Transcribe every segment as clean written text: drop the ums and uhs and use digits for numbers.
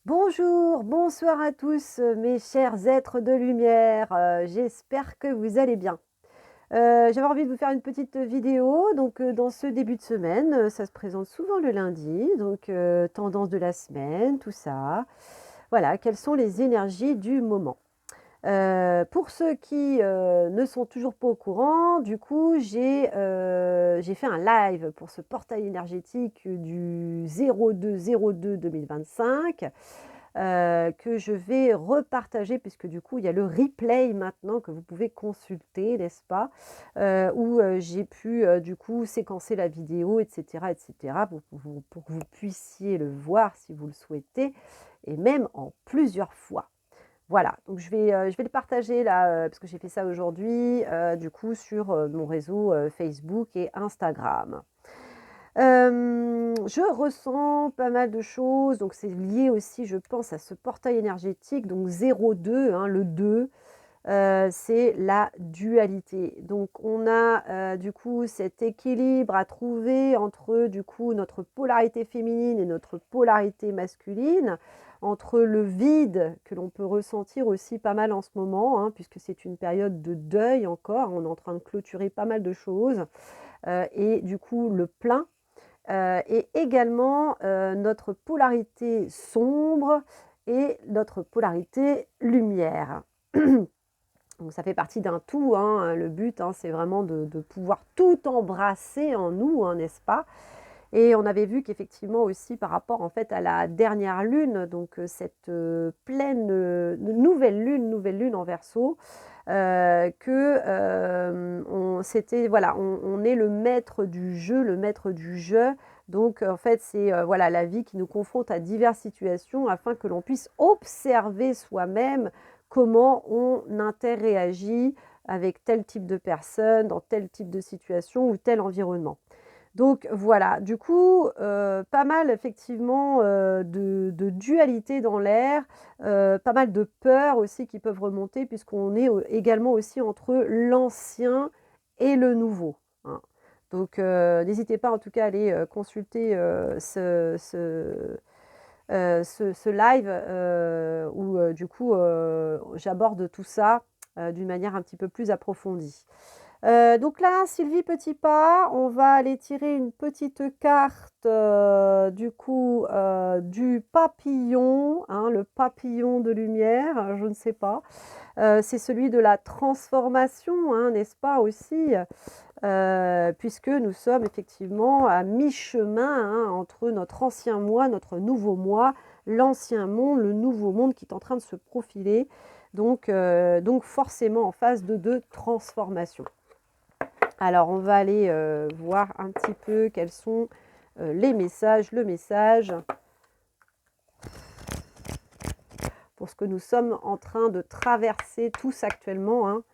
Bonjour, bonsoir à tous, mes chers êtres de lumière, j'espère que vous allez bien. J'avais envie de vous faire une petite vidéo, donc dans ce début de semaine, ça se présente souvent le lundi, donc tendance de la semaine, tout ça. Voilà, quelles sont les énergies du moment? Pour ceux qui, ne sont toujours pas au courant, du coup, j'ai fait un live pour ce portail énergétique du 02/02/2025, que je vais repartager puisque du coup, il y a le replay maintenant que vous pouvez consulter, n'est-ce pas? Où, j'ai pu, du coup, séquencer la vidéo et cetera pour que vous puissiez le voir si vous le souhaitez et même en plusieurs fois. Voilà, donc je vais le partager là, parce que j'ai fait ça aujourd'hui, du coup sur, mon réseau, Facebook et Instagram. Je ressens pas mal de choses, donc c'est lié aussi, je pense, à ce portail énergétique, donc 02, hein, le 2, c'est la dualité. Donc on a, du coup, cet équilibre à trouver entre, du coup, notre polarité féminine et notre polarité masculine, entre le vide que l'on peut ressentir aussi pas mal en ce moment, hein, puisque c'est une période de deuil encore. On est en train de clôturer pas mal de choses, et du coup le plein, et également, notre polarité sombre et notre polarité lumière. Donc ça fait partie d'un tout, hein, le but, hein, c'est vraiment de pouvoir tout embrasser en nous, hein, n'est-ce pas? Et on avait vu qu'effectivement aussi par rapport en fait à la dernière lune, donc cette, pleine, nouvelle lune en Verseau, que, on c'était voilà, on est le maître du jeu, le maître du jeu. Donc en fait, c'est, voilà, la vie qui nous confronte à diverses situations afin que l'on puisse observer soi-même comment on interréagit avec tel type de personne, dans tel type de situation ou tel environnement. Donc voilà, du coup, pas mal effectivement, de dualité dans l'air, pas mal de peurs aussi qui peuvent remonter puisqu'on est, également aussi entre l'ancien et le nouveau, hein. Donc n'hésitez pas en tout cas à aller, consulter, ce live, où, du coup, j'aborde tout ça, d'une manière un petit peu plus approfondie. Donc là, Sylvie Petitpas, on va aller tirer une petite carte, du coup, du papillon, hein, le papillon de lumière, je ne sais pas. C'est celui de la transformation, hein, n'est-ce pas aussi? Puisque nous sommes effectivement à mi-chemin, hein, entre notre ancien moi, notre nouveau moi, l'ancien monde, le nouveau monde qui est en train de se profiler. Donc forcément en phase de transformation. Alors, on va aller voir un petit peu quels sont les messages, le message pour ce que nous sommes en train de traverser tous actuellement, hein,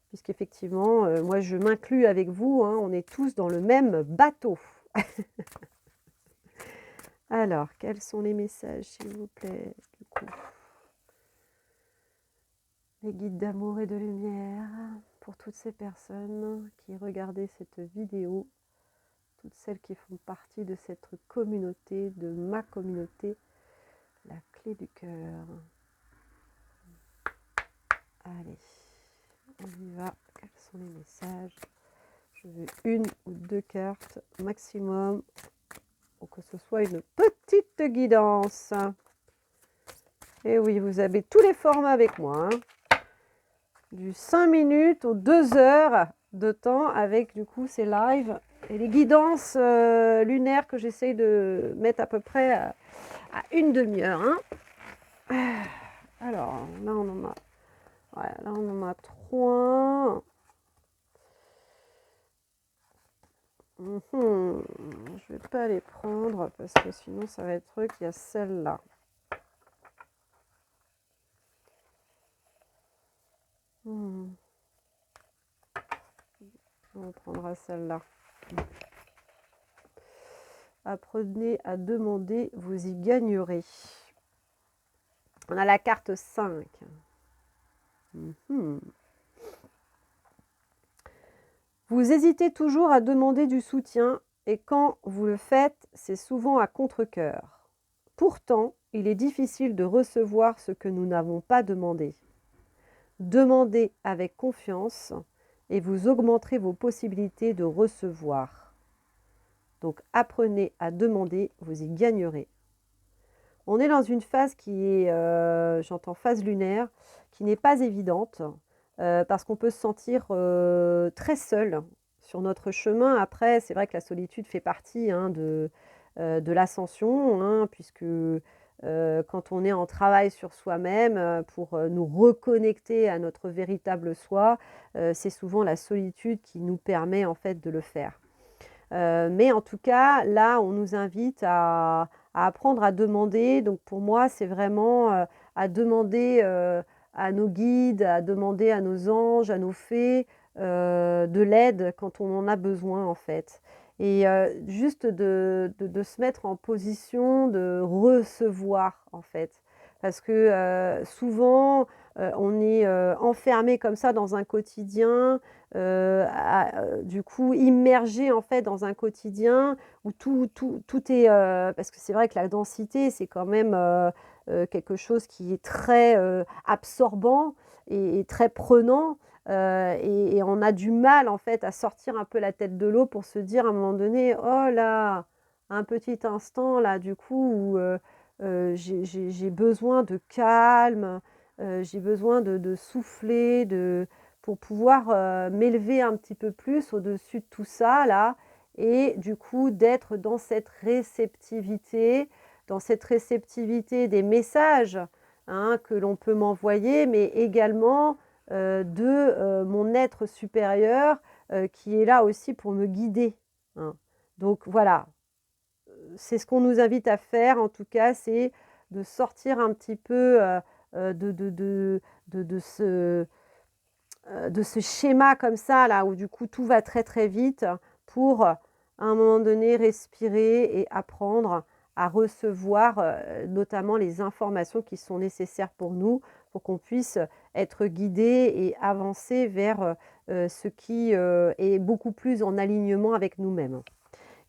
puisqu'effectivement, moi je m'inclus avec vous, hein, on est tous dans le même bateau. Alors, quels sont les messages, s'il vous plaît, du coup? Les guides d'amour et de lumière pour toutes ces personnes qui regardaient cette vidéo, toutes celles qui font partie de cette communauté, de ma communauté, la clé du cœur. Allez, on y va. Quels sont les messages? Je veux une ou deux cartes maximum pour que ce soit une petite guidance. Et oui, vous avez tous les formats avec moi, hein. Du 5 minutes aux 2 heures de temps avec du coup ces lives et les guidances lunaires que j'essaye de mettre à peu près à une demi-heure, hein. Alors, là on en a, ouais, là on en a 3. Je vais pas les prendre parce que sinon ça va être truc. Il y a celle-là. On prendra celle-là. Apprenez à demander, vous y gagnerez. On a la carte 5. Vous hésitez toujours à demander du soutien et quand vous le faites, c'est souvent à contre-cœur. Pourtant, il est difficile de recevoir ce que nous n'avons pas demandé. Demandez avec confiance et vous augmenterez vos possibilités de recevoir. Donc apprenez à demander, vous y gagnerez. On est dans une phase qui est, j'entends phase lunaire, qui n'est pas évidente, parce qu'on peut se sentir très seul sur notre chemin. Après, c'est vrai que la solitude fait partie de l'ascension, puisque quand on est en travail sur soi-même, pour nous reconnecter à notre véritable soi, c'est souvent la solitude qui nous permet en fait de le faire. Mais en tout cas, là, on nous invite à apprendre à demander. Donc pour moi, c'est vraiment, à demander, à nos guides, à demander à nos anges, à nos fées, de l'aide quand on en a besoin, en fait. Et juste de se mettre en position de recevoir, en fait. Parce que, souvent, on est, enfermé comme ça dans un quotidien, du coup immergé en fait dans un quotidien où tout est, parce que c'est vrai que la densité c'est quand même, quelque chose qui est très, absorbant et très prenant, et on a du mal en fait à sortir un peu la tête de l'eau pour se dire à un moment donné: «Oh là, un petit instant là du coup où, j'ai besoin de calme, j'ai besoin de souffler, pour pouvoir, m'élever un petit peu plus au-dessus de tout ça là et du coup d'être dans cette réceptivité des messages, que l'on peut m'envoyer, mais également, mon être supérieur, qui est là aussi pour me guider, hein. Donc voilà, c'est ce qu'on nous invite à faire en tout cas, c'est de sortir un petit peu, de ce schéma comme ça là, où du coup tout va très, très vite pour, à un moment donné respirer et apprendre à recevoir, notamment les informations qui sont nécessaires pour nous, pour qu'on puisse être guidés et avancer vers, ce qui, est beaucoup plus en alignement avec nous-mêmes.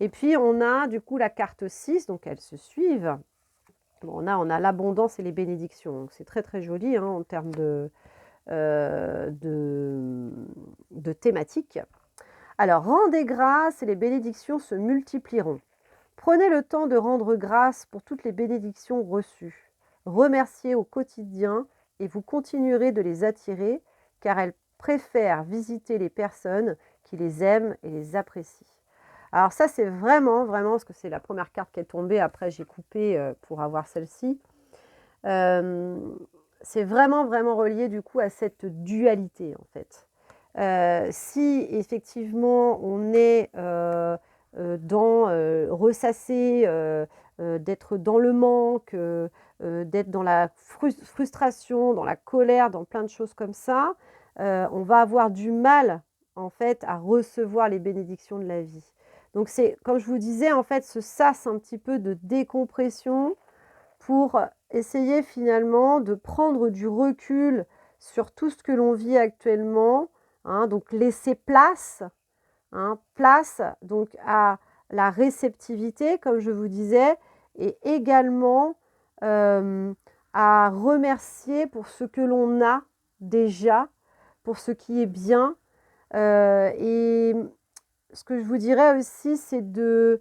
Et puis on a du coup la carte 6, donc elles se suivent. Bon, on a l'abondance et les bénédictions, donc c'est très, très joli, en termes heu, de de thématique. Alors, rendez grâce et les bénédictions se multiplieront. Prenez le temps de rendre grâce pour toutes les bénédictions reçues. Remerciez au quotidien et vous continuerez de les attirer car elles préfèrent visiter les personnes qui les aiment et les apprécient. Alors ça, c'est vraiment, vraiment, parce que c'est la première carte qui est tombée, après j'ai coupé pour avoir celle-ci. Hem, c'est vraiment, vraiment relié du coup à cette dualité en fait. Si effectivement on est, dans, ressasser, d'être dans le manque, d'être dans la frustration, dans la colère, dans plein de choses comme ça, on va avoir du mal en fait à recevoir les bénédictions de la vie. Donc c'est comme je vous disais en fait ce sas un petit peu de décompression pour essayer finalement de prendre du recul sur tout ce que l'on vit actuellement, donc laisser place, place donc à la réceptivité comme je vous disais et également, hem, à remercier pour ce que l'on a déjà, pour ce qui est bien, et ce que je vous dirais aussi, c'est de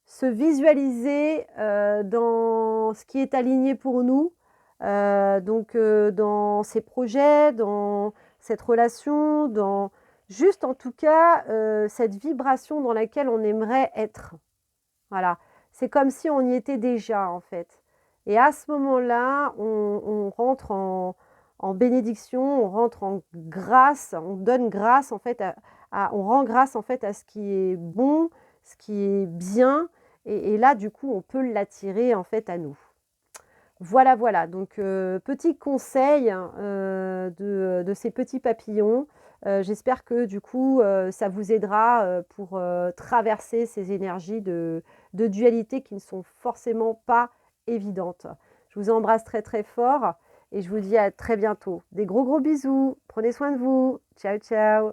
se visualiser, dans ce qui est aligné pour nous, donc dans ces projets, dans cette relation, dans juste en tout cas, cette vibration dans laquelle on aimerait être. Voilà, c'est comme si on y était déjà en fait et à ce moment-là, on rentre en bénédiction, on rentre en grâce, on donne grâce en fait on rend grâce en fait à ce qui est bon, ce qui est bien et là du coup on peut l'attirer en fait à nous. Voilà, voilà, donc petit conseil, de ces petits papillons. J'espère que du coup, ça vous aidera, pour, traverser ces énergies de dualité qui ne sont forcément pas évidentes. Je vous embrasse très, très fort et je vous dis à très bientôt. Des gros, gros bisous. Prenez soin de vous. Ciao, ciao.